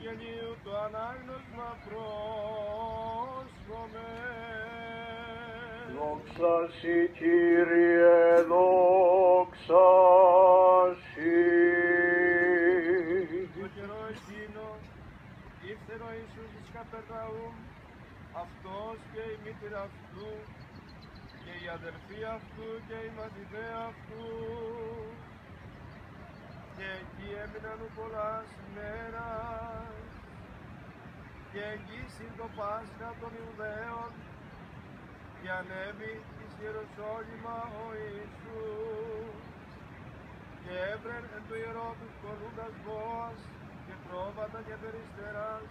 Ευαγγελίου το ανάγνωσμα πρόσχομαι. Δόξα Συ, Κύριε, δόξα Συ. Το καιρό εκείνο ήρθε ο Ιησούς εις Καπερναούμ, αυτός και η μήτηρα αυτού και οι αδελφοί αυτού και οι μαθηταί αυτού. Και εκεί έμειναν πολλάς μέρας και εγγύσιν το Πάσχα των Ιουδαίων και ανέβη εις Ιεροσόλυμα ο Ιησούς και έβρεν εν το ιερό τους κολούντας βόας και πρόβατα και περιστεράς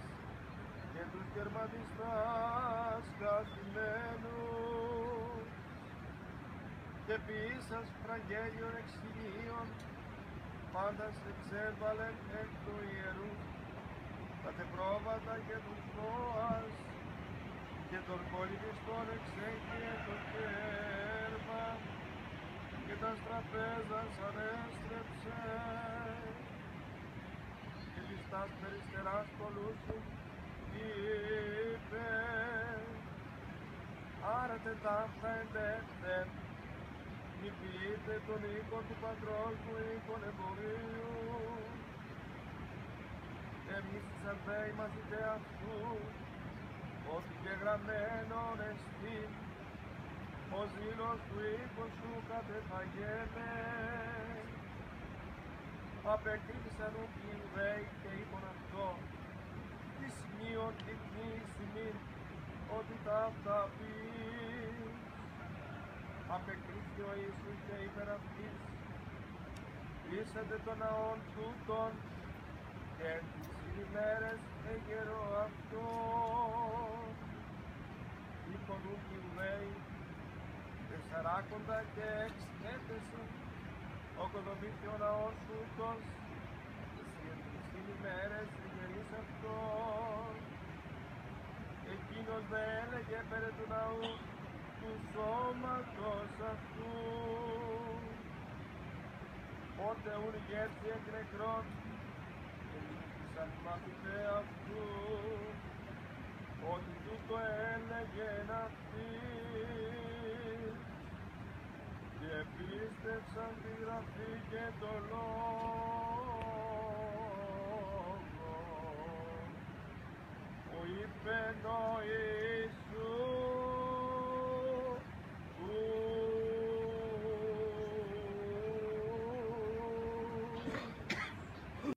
και τους κερματιστάς καθημένους και ποιήσας φραγγέλιων εξηλίων πάντας εξέβαλεν εκ του ιερού τα τεπρόβατα και τους βόας και των πολυμιστών εξέγγυε το κέρμα και τα στραπέζας ανέστρεψε και της τας περιστεράς πολλούσιν είπε άρατε ταύτα εντέχθεν μη ποιείτε τον οίκον του πατρός μου οίκον εμπορίου. Εμείς τις αδέοι μαθηταί αυτού ότι και γραμμένον εστίν ο ζήλος του οίκου σου κατεφαγέμε. Απεκρίθησαν ουκ οι Ιουδαίοι και είπαν αυτό τι σημείων δεικνύεις ημίν ότι ταύτα πεις. Απεκρίθη ο Ιησούς και είπεν αυτοίς λύσετε των ναών τούτων και εν τις ημέρες εγερώ αυτό. Είπον ουκ οι Ιουδαίοι 40 και 6 έτεσιν οκοδομήθη ο ναός τούτος εσύ εν τις ημέρες εγερείς αυτό. Εκείνος δε έλεγε περί του ναού του σώματος αυτού. Πότε ούν γέρθη εκ νεκρών και νίκησαν οι μαθηταί αυτού ότι τούτο έλεγεν αυτοί και πίστευσαν τη γραφή και το λόγο.